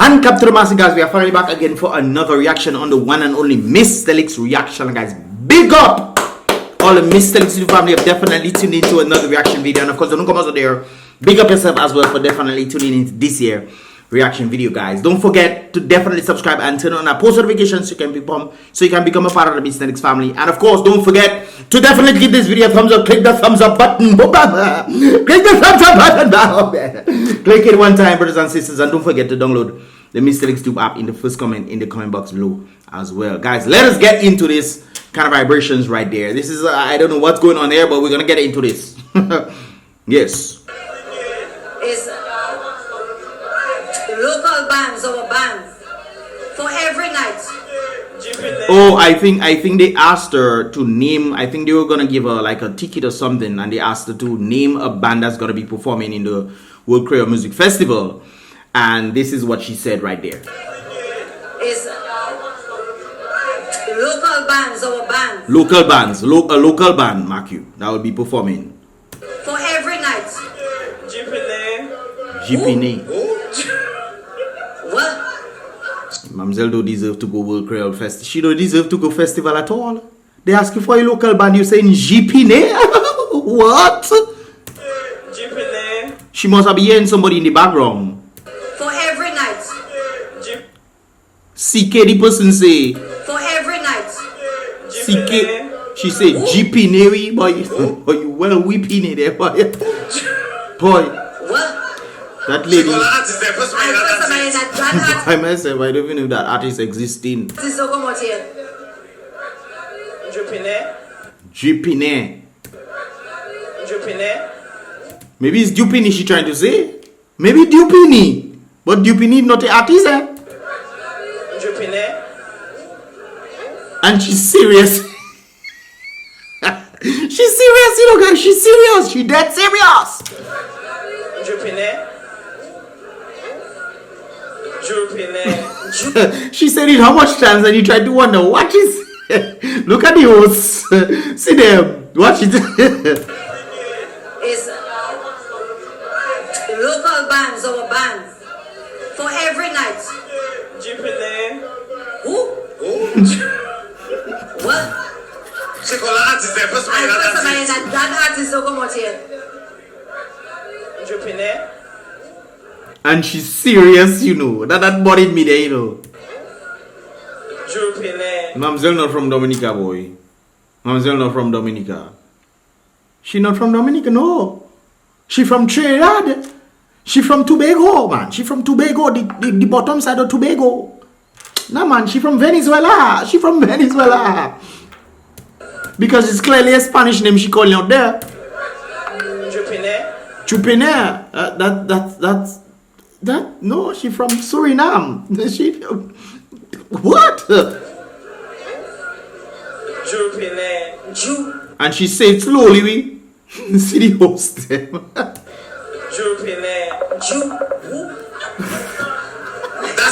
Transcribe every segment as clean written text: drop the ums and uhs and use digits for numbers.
Man cap to the massive, guys. We are finally back again for another reaction on the one and only Mystelics reaction, guys. Big up all the Mystelics family have definitely tuned into another reaction video, and of course the newcomers are there. Big up yourself as well for definitely tuning into this year reaction video, guys. Don't forget to definitely subscribe and turn on our post notifications so you can become a part of the Mystelics family. And of course, don't forget to definitely give this video a thumbs up. Click the thumbs up button. Click the thumbs up button. Click it one time, brothers and sisters, and don't forget to download the Mystelics Tube app in the first comment in the comment box below as well, guys. Let us get into this kind of vibrations right there. This is I don't know what's going on there, but we're gonna get into this. Yes. Is local bands or bands for every night. Oh, I think they asked her to name. I think they were gonna give her like a ticket or something, and they asked her to name a band that's gonna be performing in the World Creole Music Festival, and this is what she said right there. Is local bands or bands. Local bands, a local band, mark you, that will be performing for every night. GPNA. What? Mamzelle don't deserve to go World Creole Festival. She don't deserve to go festival at all. They ask you for a local band, you saying GPNA? What? GPNA. She must have been hearing somebody in the background. For every night. CK the person say. For every night. CK. She say GPNA, boy. You well whipping it there, boy. Boy. What? That lady. I myself, I don't even know if that artist existing. Jupine. Maybe it's Dupini she trying to say. Maybe Dupini. But Dupini not the artist, eh? And she's serious. She's serious, you know, guys. She's serious. She dead serious. She said it how much times, and you try to wonder what is. Look at the hosts. See them. Watch it. Is local bands or bands for every night. Who? What? That artist will come out here. And she's serious, you know. That bothered me there, you know. Mamzelle not from Dominica, boy. Mamzelle not from Dominica. She not from Dominica, no. She from Trinidad. She from Tobago, man. She from Tobago, the bottom side of Tobago. Nah, man, she from Venezuela. She from Venezuela. Because it's clearly a Spanish name she calling out there. Chupine. That no, she from Suriname. She what? And she said slowly, we see the host. That's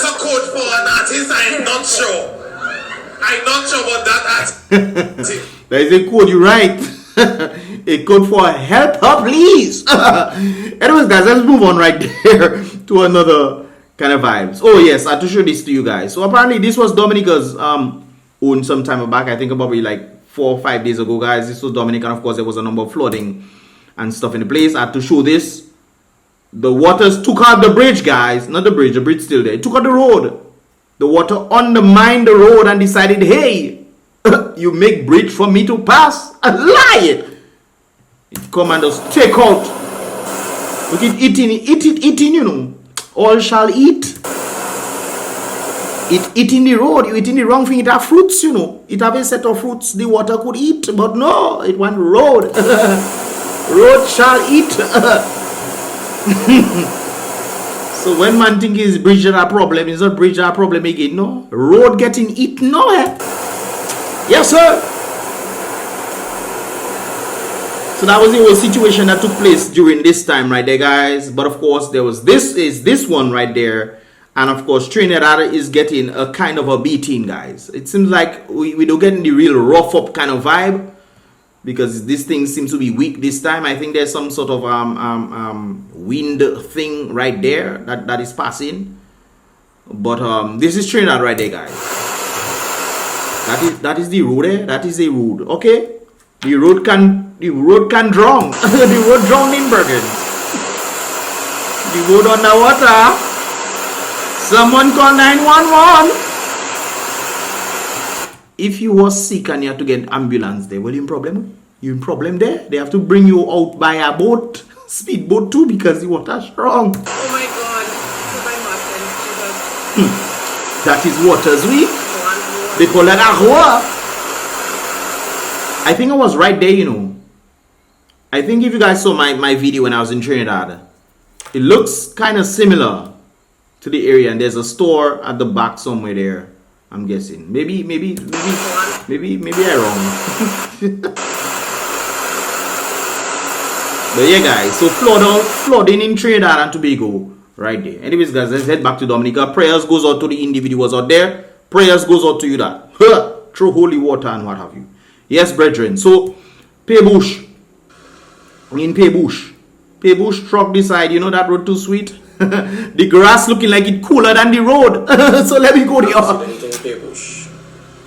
a code for an artist. I'm not sure. I'm not sure about that artist. There is a code, you're right. A code for help her, please. Anyways, guys, let's move on right there to another kind of vibes. Oh yes, I have to show this to you guys. So apparently this was Dominica's own some time back. I think probably like 4 or 5 days ago, guys. This was Dominica, and of course there was a number of flooding and stuff in the place. I had to show this. The waters took out the bridge, guys. Not the bridge still there. It took out the road. The water undermined the road and decided, hey, you make bridge for me to pass? A lie! It come and just take out. Look at eating, you know. All shall eat. It eating the road. You eating the wrong thing. It have fruits, you know. It have a set of fruits the water could eat. But no, it went road. Road shall eat. So when man think is bridge a problem, is a bridge a problem again, no? Road getting eaten, no, eh? Yes, sir. So that was the whole situation that took place during this time right there, guys. But of course, there was this one right there. And of course, Trinidad is getting a kind of a beating, guys. It seems like we don't get the real rough up kind of vibe. because this thing seems to be weak this time. I think there's some sort of wind thing right there that is passing. But this is Trinidad right there, guys. That is the road there. That is the road. Okay? The road can drown. The road drowned in Bergen. The road underwater. Someone call 911. If you were sick and you have to get ambulance there, well, you in problem? You in problem there? They have to bring you out by a boat, speedboat too, because the water strong. Oh my God. That is water's weak. They call that agua. I think I was right there, you know. I think if you guys saw my video when I was in Trinidad, it looks kind of similar to the area, and there's a store at the back somewhere there. I'm guessing. Maybe I wrong. But yeah, guys. So flooding in Trinidad and Tobago, right there. Anyways, guys, let's head back to Dominica. Prayers goes out to the individuals out there. Prayers goes out to you that through holy water and what have you. Yes, brethren. So Paybush. In Paybush. Paybush truck decide, you know that road too sweet. The grass looking like it cooler than the road. So let me go there.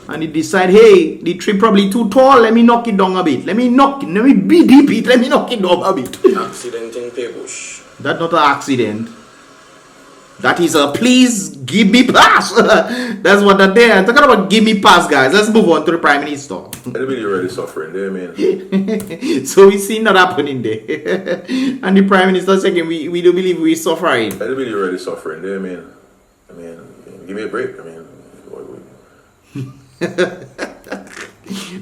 And he decide, hey, the tree probably too tall. Let me knock it down a bit. Let me be deep it. Let me knock it down a bit. Accident in Paybush. That's not an accident. That is a please give me pass. That's what that there. Talking about give me pass, guys. Let's move on to the Prime Minister. Everybody already suffering there, man. So we see that happening there. And the Prime Minister saying we do believe we're suffering. Everybody already suffering there, man. I mean, give me a break. I mean,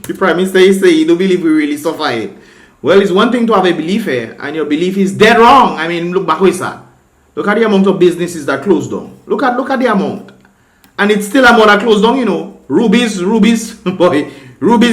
the Prime Minister is saying you don't believe we really suffer. Well, it's one thing to have a belief here, and your belief is dead wrong. I mean, look back with that. Look at the amount of businesses that closed down. Look at the amount. And it's still a more that closed down, you know. Ruby's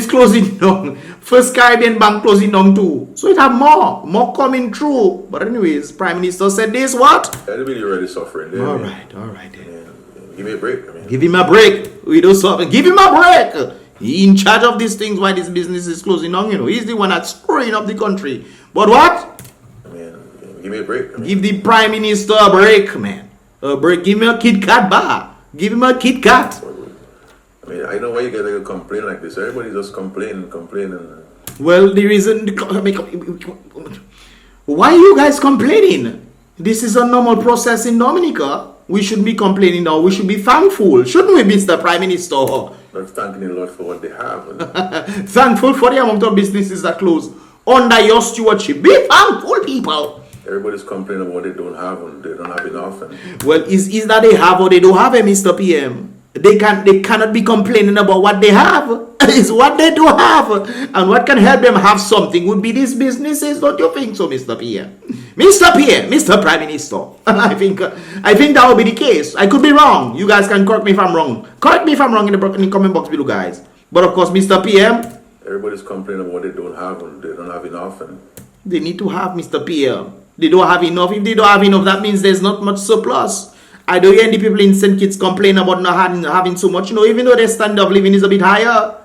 closing down. First Caribbean Bank closing down too. So it have more coming through. But anyways, Prime Minister said this, what? Everybody already suffering there. All right then. Yeah, give me a break. I mean, give him a break. We don't suffer. Give him a break. He in charge of these things why this business is closing down, you know. He's the one that's screwing up the country. But what? Give me a break. I mean, give the Prime Minister a break, man. A break. Give him a Kit Kat bar. Give him a Kit Kat. I mean, I know why you guys are complaining like this. Everybody just complaining. Well, the reason... Why are you guys complaining? This is a normal process in Dominica. We shouldn't be complaining now. We should be thankful. Shouldn't we, Mr. Prime Minister? Not thanking the Lord for what they have. Thankful for the amount of businesses that close under your stewardship. Be thankful, people. Everybody's complaining about what they don't have and they don't have enough. Well, is that they have or they don't have, Mr. PM? They cannot be complaining about what they have. It's what they do have. And what can help them have something would be these businesses. Don't you think so, Mr. PM? Mr. PM, Mr. Prime Minister. I think that will be the case. I could be wrong. You guys can correct me if I'm wrong. Correct me if I'm wrong in the comment box below, guys. But of course, Mr. PM, everybody's complaining about what they don't have and they don't have enough. And they need to have, Mr. PM. They don't have enough. If they don't have enough, that means there's not much surplus. I don't hear any people in St. Kitts complain about not having so much. You know, even though their standard of living is a bit higher,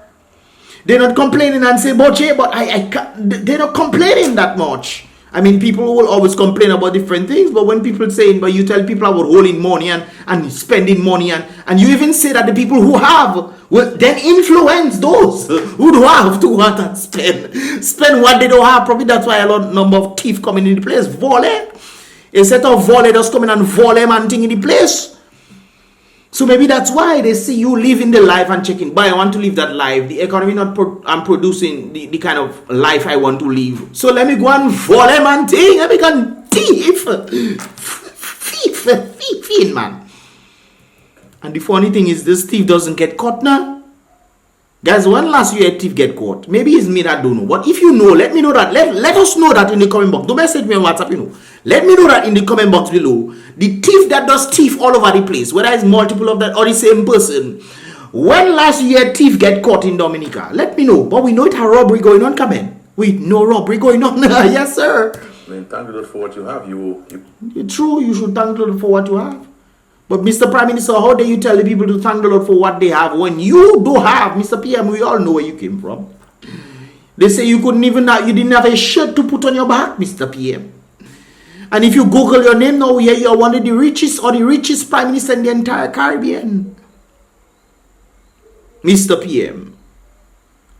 they're not complaining and say, but they're not complaining that much. I mean, people will always complain about different things, but when people say, but you tell people about holding money and spending money, and you even say that the people who have will then influence those who don't have to want and spend what they don't have. Probably that's why a lot number of thieves coming in the place. Volley. A set of volley just coming and volley man thing in the place. So maybe that's why they see you living the life and checking, but I want to live that life. The economy I'm producing the kind of life I want to live. So let me go and volley man thing. Let me go and thief, man. And the funny thing is this thief doesn't get caught now. Guys, when last year a thief get caught? Maybe it's me that don't know. But if you know, let me know that. Let us know that in the comment box. Don't message me on WhatsApp, you know. Let me know that in the comment box below. The thief that does thief all over the place, whether it's multiple of that or the same person. When last year a thief get caught in Dominica? Let me know. But we know it has robbery going on, come in. Wait, no robbery going on. Yes, sir. I mean, thank the Lord for what you have. It's true, you should thank the Lord for what you have. But Mr. Prime Minister, how dare you tell the people to thank the Lord for what they have when you do have? Mr. PM, we all know where you came from. They say you didn't have a shirt to put on your back, Mr. PM. And if you Google your name now, yeah, you're one of the richest or the richest prime minister in the entire Caribbean. Mr. PM.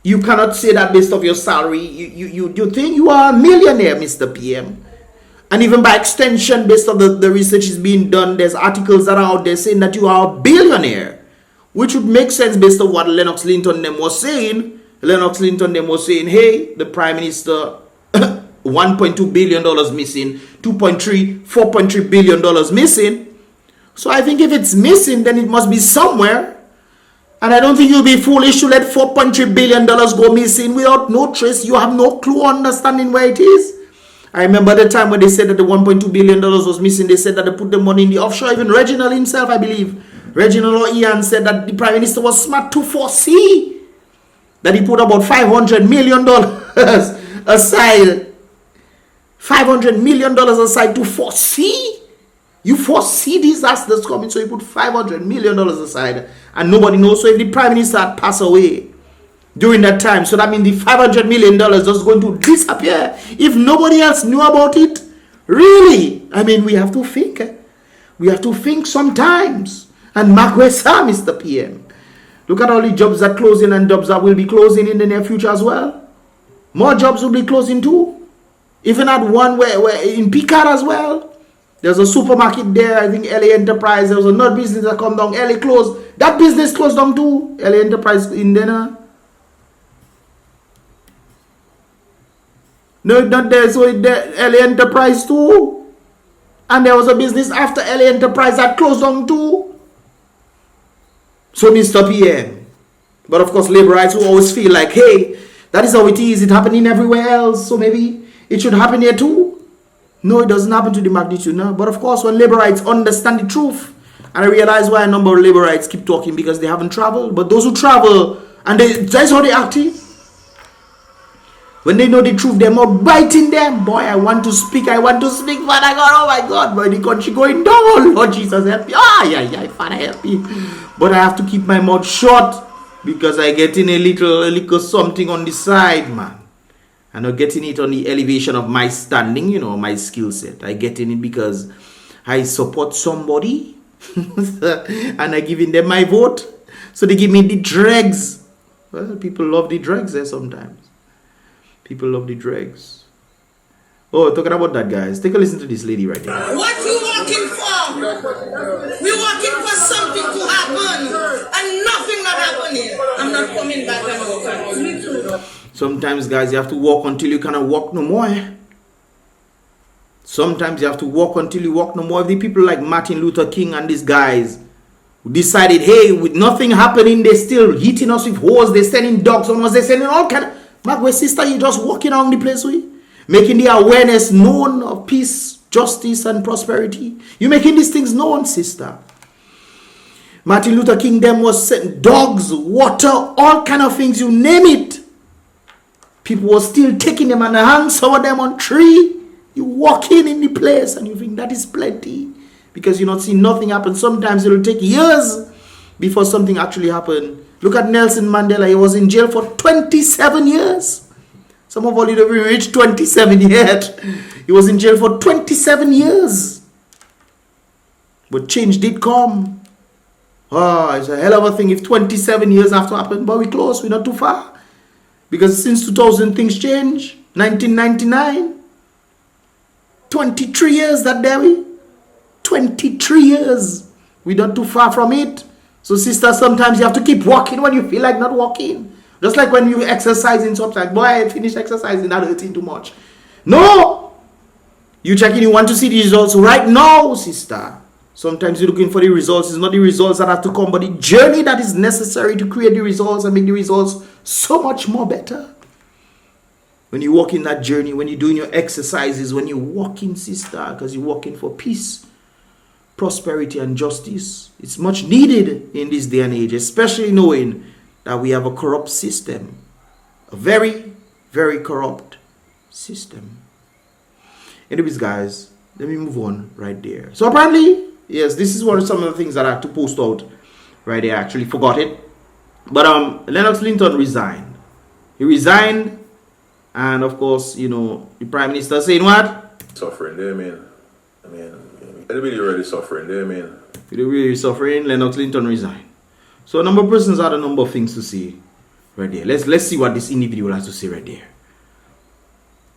You cannot say that based off your salary. You think you are a millionaire, Mr. PM. And even by extension, based on the research is being done, there's articles that are out there saying that you are a billionaire. Which would make sense based on what Lennox Linton them was saying. Lennox Linton them was saying, hey, the Prime Minister, $1.2 billion missing, 4.3 billion dollars missing. So I think if it's missing, then it must be somewhere. And I don't think you'll be foolish to let $4.3 billion go missing without no trace. You have no clue understanding where it is. I remember the time when they said that the $1.2 billion was missing. They said that they put the money in the offshore. Even Reginald himself, I believe, Reginald or Ian said that the Prime Minister was smart to foresee that he put about $500 million aside. $500 million aside to foresee. You foresee disasters coming, so you put $500 million aside, and nobody knows. So if the Prime Minister had passed away during that time, so that means the $500 million is going to disappear if nobody else knew about it. Really? I mean, we have to think. We have to think sometimes. And mark where Sam, Mr. PM. Look at all the jobs that are closing and jobs that will be closing in the near future as well. More jobs will be closing too. Even at one where in Picard as well. There's a supermarket there, I think LA Enterprise. There was another business that come down. LA closed. That business closed down too. LA Enterprise in there. No, not there. So LA Enterprise too. And there was a business after LA Enterprise that closed down too. So Mr. PM. But of course, laborites will always feel like, hey, that is how it is. It's happening everywhere else. So maybe it should happen here too. No, it doesn't happen to the magnitude now. But of course, when laborites understand the truth, and I realize why a number of laborites keep talking, because they haven't traveled. But those who travel, and that's how they act. When they know the truth, they're more biting them. Boy, I want to speak, Father God, oh my God, boy, the country going down. Lord Jesus, help me. Father, help me. But I have to keep my mouth shut, because I get in a little something on the side, man. I'm not getting it on the elevation of my standing, my skill set. I get in it because I support somebody and I giving them my vote. So they give me the dregs. Well, people love the dregs there sometimes. People love the dregs. Oh, talking about that, guys. Take a listen to this lady right there. What you working for? We working for something to happen, and nothing not happening. I'm not coming back and me too. Sometimes, guys, you have to walk until you cannot walk no more. Sometimes you have to walk until you walk no more. If the people like Martin Luther King and these guys who decided, hey, with nothing happening, they're still hitting us with hoes, they're sending dogs on us, they're sending all kind of... My sister, you're just walking around the place with, making the awareness known of peace, justice, and prosperity. You're making these things known, sister. Martin Luther King them was sending dogs, water, all kind of things, you name it. People were still taking them and hang some of them on tree. You walk in the place and you think that is plenty, because you not see nothing happen. Sometimes it will take years before something actually happened. Look at Nelson Mandela. He was in jail for 27 years. Some of all you don't even reach 27 yet. He was in jail for 27 years. But change did come. It's a hell of a thing if 27 years have to happen. But we're close. We're not too far. Because since 2000, things change. 1999. 23 years that day. 23 years. We're not too far from it. So, sister, sometimes you have to keep walking when you feel like not walking. Just like when you exercising sometimes. Boy, I finished exercising, not hurting too much. No! You checking, you want to see the results right now, sister. Sometimes you're looking for the results. It's not the results that have to come, but the journey that is necessary to create the results and make the results so much more better. When you walk in that journey, when you're doing your exercises, when you're walking, sister, because you're walking for peace, prosperity, and justice, it's much needed in this day and age, especially knowing that we have a corrupt system. A very, very corrupt system. Anyways, guys, let me move on right there. So apparently, yes, this is one of some of the things that I have to post out right there. I actually forgot it. But Lennox Linton resigned. He resigned, and of course, the Prime Minister saying what? Suffering there, man. mean, everybody already suffering there, man. You're really suffering, Lennox Linton resign. So a number of persons had a number of things to say right there. Let's see what this individual has to say right there.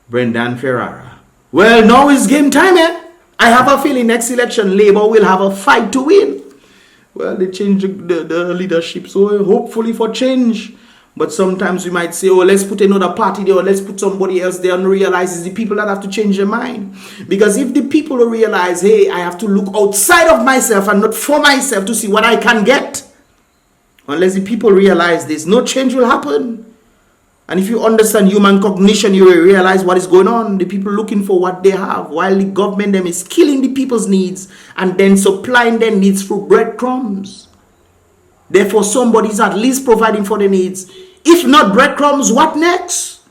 Brendan Ferrara. Well, now is game time, eh? I have a feeling next election, Labour will have a fight to win. Well, they change the leadership, so hopefully for change. But sometimes we might say, oh, let's put another party there, or let's put somebody else there, and realize it's the people that have to change their mind. Because if the people realize, hey, I have to look outside of myself and not for myself to see what I can get. Unless the people realize this, no change will happen. And if you understand human cognition, you will realize what is going on. The people looking for what they have, while the government them is killing the people's needs and then supplying their needs through breadcrumbs. Therefore, somebody's at least providing for the needs. If not breadcrumbs, what next?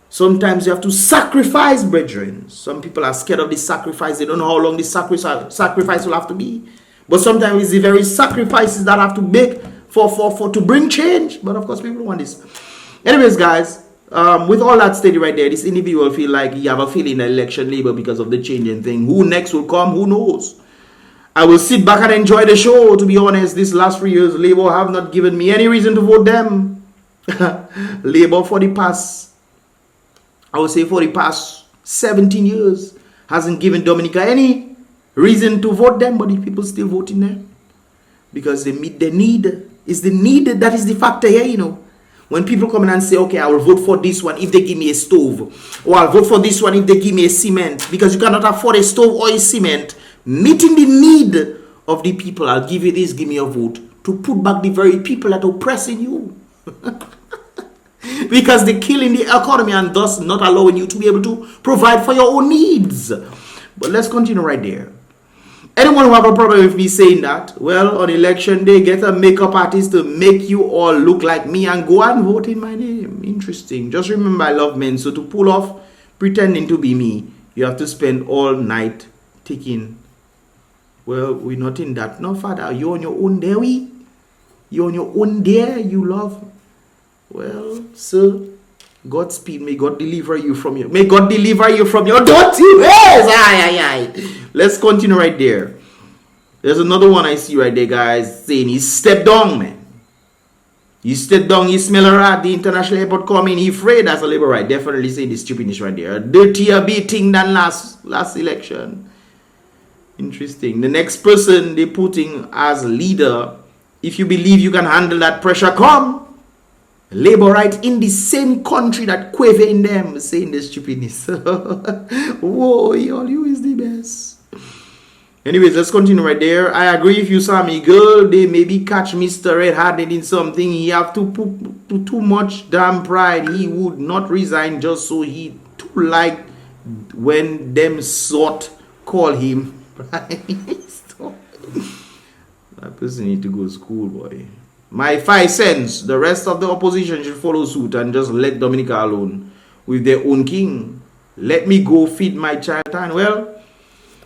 Sometimes you have to sacrifice, brethren. Some people are scared of the sacrifice. They don't know how long the sacrifice will have to be. But sometimes it's the very sacrifices that have to make to bring change. But of course, people want this. Anyways, guys, with all that steady right there, this individual feel like you have a feeling that election Labour because of the changing thing. Who next will come? Who knows? I will sit back and enjoy the show. To be honest, these last 3 years, Labour have not given me any reason to vote them. Labour for the past 17 years hasn't given Dominica any reason to vote them, but the people still voting them because they meet the need. It's the need that is the factor here, you know. When people come in and say, okay, I will vote for this one if they give me a stove, or I'll vote for this one if they give me a cement, because you cannot afford a stove or a cement. Meeting the need of the people, I'll give you this, give me a vote, to put back the very people that are oppressing you. Because they're killing the economy and thus not allowing you to be able to provide for your own needs. But let's continue right there. Anyone who have a problem with me saying that, well, on election day, get a makeup artist to make you all look like me and go and vote in my name. Interesting. Just remember, I love men. So to pull off pretending to be me, you have to spend all night ticking. Well, we're not in that. No, Father, you're on your own there, you're on your own there, you love. Well, sir, Godspeed. May God deliver you from your dirty ways. Let's continue right there. There's another one I see right there, guys, saying he stepped down, man. He stepped down, he smell a rat, the international airport coming, he afraid. That's a labor right. Definitely saying this stupidness right there. A dirtier beating than last election. Interesting. The next person they putting as leader, if you believe you can handle that pressure, come. Labor right in the same country that quaver in them saying this stupidness. Whoa, all you is the best. Anyways, let's continue right there. I agree if you saw me, girl, they maybe catch Mr. Red-handed in something. He have to put too much damn pride. He would not resign just so he too like when them sort call him. That person need to go to school, boy. My 5 cents. The rest of the opposition should follow suit and just let Dominica alone with their own king. Let me go feed my child. And well,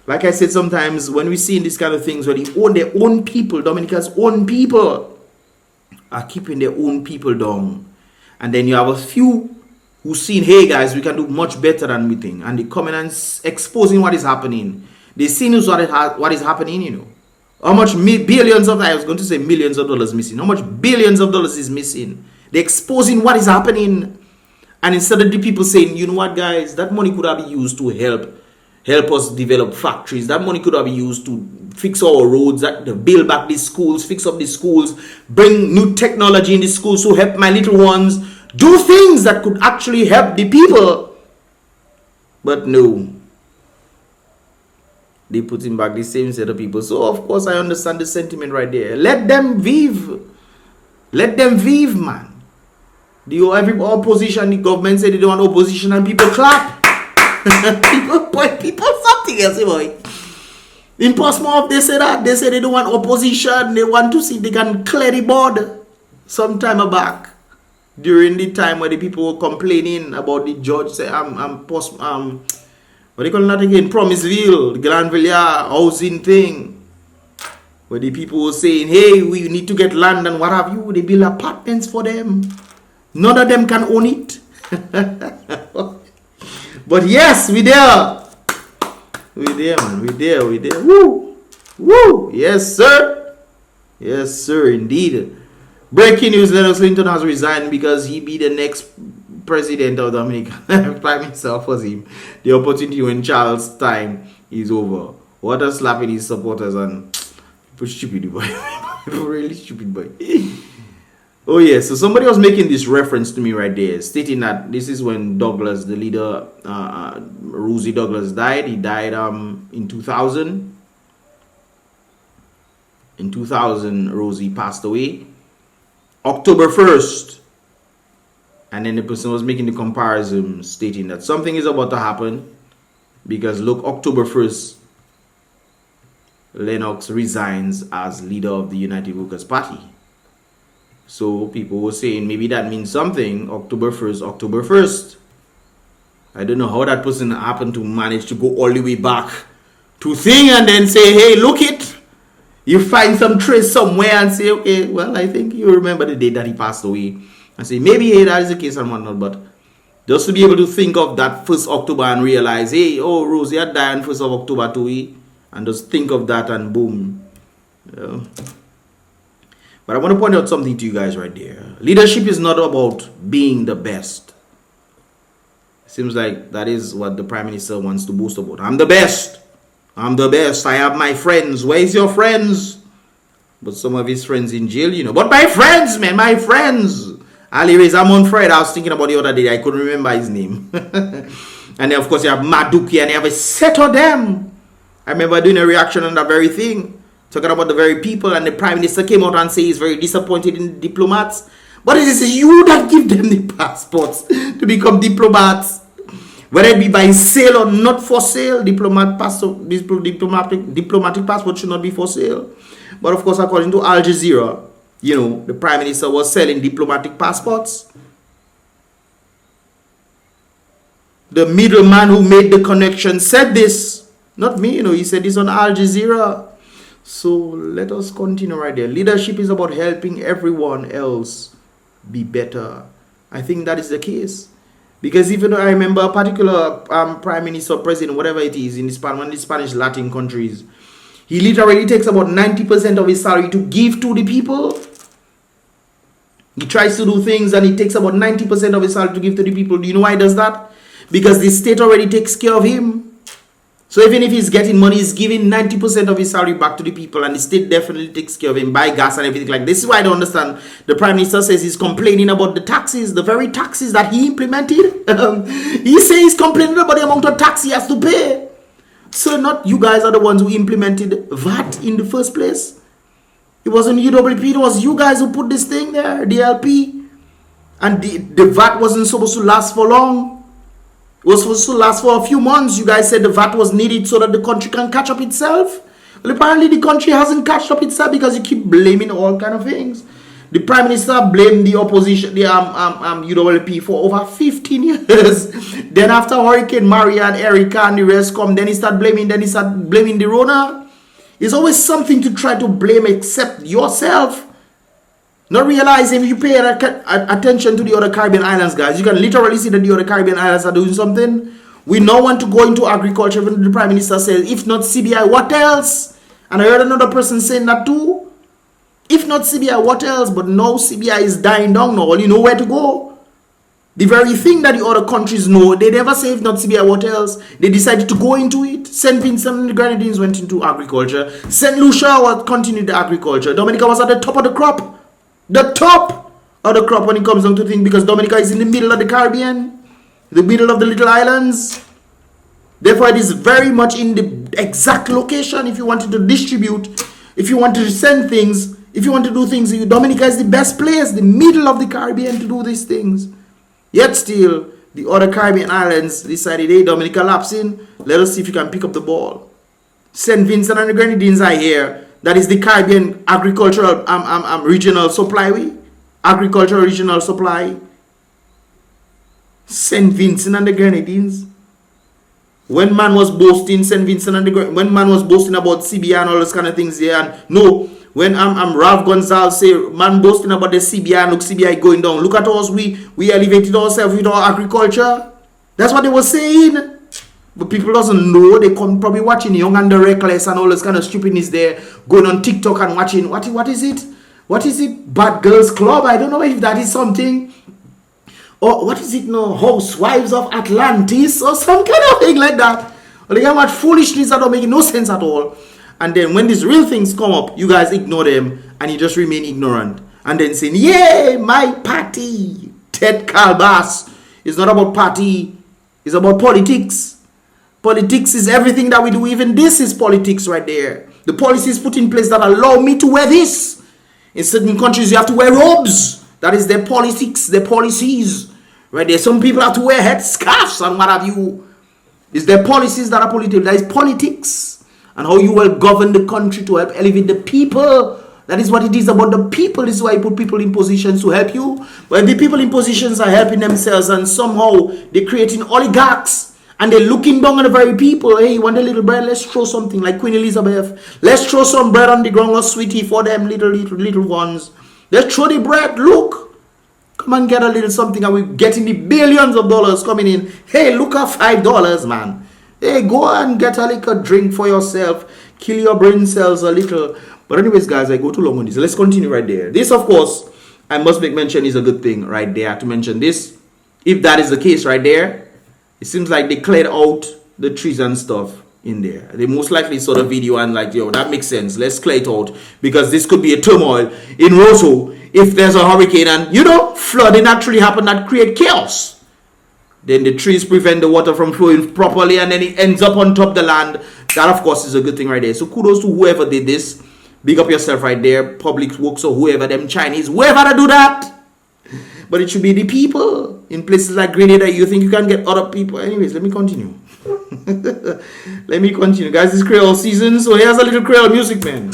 like I said, sometimes when we see in these kind of things where their own people, Dominica's own people, are keeping their own people down. And then you have a few who seen, hey guys, we can do much better than we think. And they come in and exposing what is happening. They seen what is happening, you know. How much billions of, I was going to say millions of dollars missing. How much billions of dollars is missing? They're exposing what is happening. And instead of the people saying, you know what, guys, that money could have been used to help us develop factories. That money could have been used to fix our roads, to build back these schools, fix up these schools, bring new technology in the schools to help my little ones, do things that could actually help the people. But no. They putting back the same set of people. So, of course, I understand the sentiment right there. Let them vive. Let them vive, man. Every opposition, the government said they don't want opposition and people clap. people something else, boy. In Portsmouth, they say that. They say they don't want opposition. They want to see if they can clear the board. Some time back. During the time where the people were complaining about the judge. Say, what do you call that again? Promiseville, the Granville housing thing. Where the people were saying, hey, we need to get land and what have you. They build apartments for them. None of them can own it. But yes, we there. We there, man. We there. Woo! Woo! Yes, sir. Yes, sir, indeed. Breaking news, Lennox Clinton has resigned because he be the next president of Dominica. Prime Minister offers him the opportunity when Charles' time is over. What a slap in his supporters and people stupid, boy. People really stupid, boy. Oh yeah, so somebody was making this reference to me right there, stating that this is when Douglas, the leader, Rosie Douglas died. He died in 2000. In 2000, Rosie passed away. October 1st. And then the person was making the comparison, stating that something is about to happen. Because look, October 1st, Lennox resigns as leader of the United Workers' Party. So people were saying maybe that means something. October 1st. I don't know how that person happened to manage to go all the way back to thing and then say, hey, look it. You find some trace somewhere and say, okay, well, I think you remember the day that he passed away. And say, maybe hey, that is the case and whatnot. But just to be able to think of that 1st October and realize, hey, oh, Rosie had died on 1st of October too. And just think of that and boom. Yeah. But I want to point out something to you guys right there. Leadership is not about being the best. Seems like that is what the Prime Minister wants to boast about. I'm the best. I'm the best. I have my friends. Where's your friends? But some of his friends in jail, you know. But my friends, man, my friends. Ali Rezamon Fred, I was thinking about the other day. I couldn't remember his name. And then, of course, you have Maduki and you have a set of them. I remember doing a reaction on that very thing. Talking about the very people, and the Prime Minister came out and said he's very disappointed in the diplomats. But it is you that give them the passports to become diplomats. Whether it be by sale or not for sale, diplomatic passport should not be for sale. But of course, according to Al Jazeera, you know, the Prime Minister was selling diplomatic passports. The middleman who made the connection said this. Not me, you know, he said this on Al Jazeera. So let us continue right there. Leadership is about helping everyone else be better. I think that is the case. Because even though I remember a particular prime minister, president, whatever it is, in one of the Spanish Latin countries, he literally takes about 90% of his salary to give to the people. He tries to do things and he takes about 90% of his salary to give to the people. Do you know why he does that? Because the state already takes care of him. So even if he's getting money, he's giving 90% of his salary back to the people, and the state definitely takes care of him, buy gas and everything like this. This is why I don't understand. The Prime Minister says he's complaining about the taxes, the very taxes that he implemented. He says he's complaining about the amount of tax he has to pay. So not you guys are the ones who implemented VAT in the first place. It wasn't UWP, it was you guys who put this thing there, the LP. And the VAT wasn't supposed to last for long. It was supposed to last for a few months. You guys said the VAT was needed so that the country can catch up itself. Well, apparently the country hasn't catched up itself because you keep blaming all kind of things. The Prime Minister blamed the opposition, the UWP for over 15 years. Then after Hurricane Maria and Erica and the rest come, then he start blaming the Rona. There's always something to try to blame except yourself. Not realizing if you pay attention to the other Caribbean islands, guys, you can literally see that the other Caribbean islands are doing something. We now want to go into agriculture. Even the Prime Minister says, if not CBI, what else? And I heard another person saying that too. If not CBI, what else? But no, CBI is dying down now. You know where to go. The very thing that the other countries know, they never say if not CBI, what else? They decided to go into it. St. Vincent and the Grenadines went into agriculture. St. Lucia continued the agriculture. Dominica was at the top of the crop. The top of the crop when it comes down to things, because Dominica is in the middle of the Caribbean, the middle of the little islands. Therefore, it is very much in the exact location. If you wanted to distribute, if you wanted to send things, if you want to do things, Dominica is the best place, the middle of the Caribbean to do these things. Yet still, the other Caribbean islands decided, hey, Dominica laps in, let us see if you can pick up the ball. St. Vincent and the Grenadines are here. That is the Caribbean agricultural regional supply. Agricultural regional supply. St. Vincent and the Grenadines. When man was boasting St. Vincent and the Grenadines, when man was boasting about CBI and all those kind of things there, and no, when Ralph Gonzalez say man boasting about the CBI and look CBI going down. Look at us, we elevated ourselves with our agriculture. That's what they were saying. But people doesn't know. They come probably watching Young and the Reckless and all this kind of stupidness there, going on TikTok and watching what is it? What is it? Bad Girls Club? I don't know if that is something. Or what is it now? Housewives of Atlantis or some kind of thing like that. Or they got much foolishness that don't make no sense at all. And then when these real things come up, you guys ignore them and you just remain ignorant. And then saying, yay, my party. Ted Kalbas. It's not about party. It's about politics. Politics is everything that we do. Even this is politics right there. The policies put in place that allow me to wear this. In certain countries, you have to wear robes. That is their politics, their policies. Right there. Some people have to wear headscarves and what have you. It's their policies that are political. That is politics. And how you will govern the country to help elevate the people. That is what it is about the people. This is why you put people in positions to help you. But the people in positions are helping themselves and somehow they're creating oligarchs. And they're looking down on the very people. Hey, you want a little bread? Let's throw something like Queen Elizabeth. Let's throw some bread on the ground or sweetie for them little ones. Let's throw the bread. Look. Come and get a little something and we're getting the billions of dollars coming in. Hey, look at $5, man. Hey, go and get a little drink for yourself. Kill your brain cells a little. But anyways, guys, I go too long on this. Let's continue right there. This, of course, I must make mention is a good thing right there to mention this. If that is the case right there, it seems like they cleared out the trees and stuff in there. They most likely saw the video and like, yo, that makes sense. Let's clear it out because this could be a turmoil in Rosso if there's a hurricane and, you know, flooding actually happen that create chaos. Then the trees prevent the water from flowing properly and then it ends up on top of the land. That, of course, is a good thing right there. So kudos to whoever did this. Big up yourself right there. Public works or whoever, them Chinese, whoever to do that. But it should be the people in places like Grenada. You think you can get other people. Anyways, let me continue. Let me continue. Guys, it's Creole season. So here's a little Creole music, man.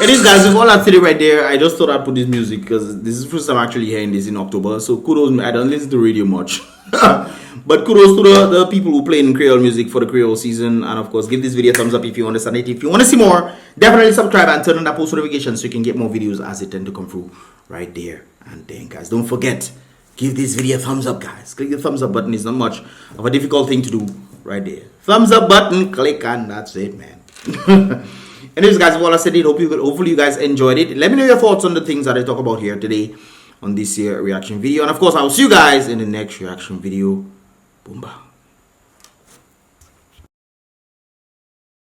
It is, guys, with all that theory right there, I just thought I'd put this music because this is the first time I'm actually hearing this in October. So kudos, I don't listen to radio much. But kudos to the people who play in Creole music for the Creole season. And of course, give this video a thumbs up if you understand it. If you want to see more, definitely subscribe and turn on that post notification so you can get more videos as they tend to come through right there. And then, guys, don't forget, give this video a thumbs up, guys. Click the thumbs up button. It's not much of a difficult thing to do right there. Thumbs up button, click, and that's it, man. Anyways, guys, what I said, hopefully you guys enjoyed it. Let me know your thoughts on the things that I talk about here today on this here reaction video. And of course, I will see you guys in the next reaction video. Boomba.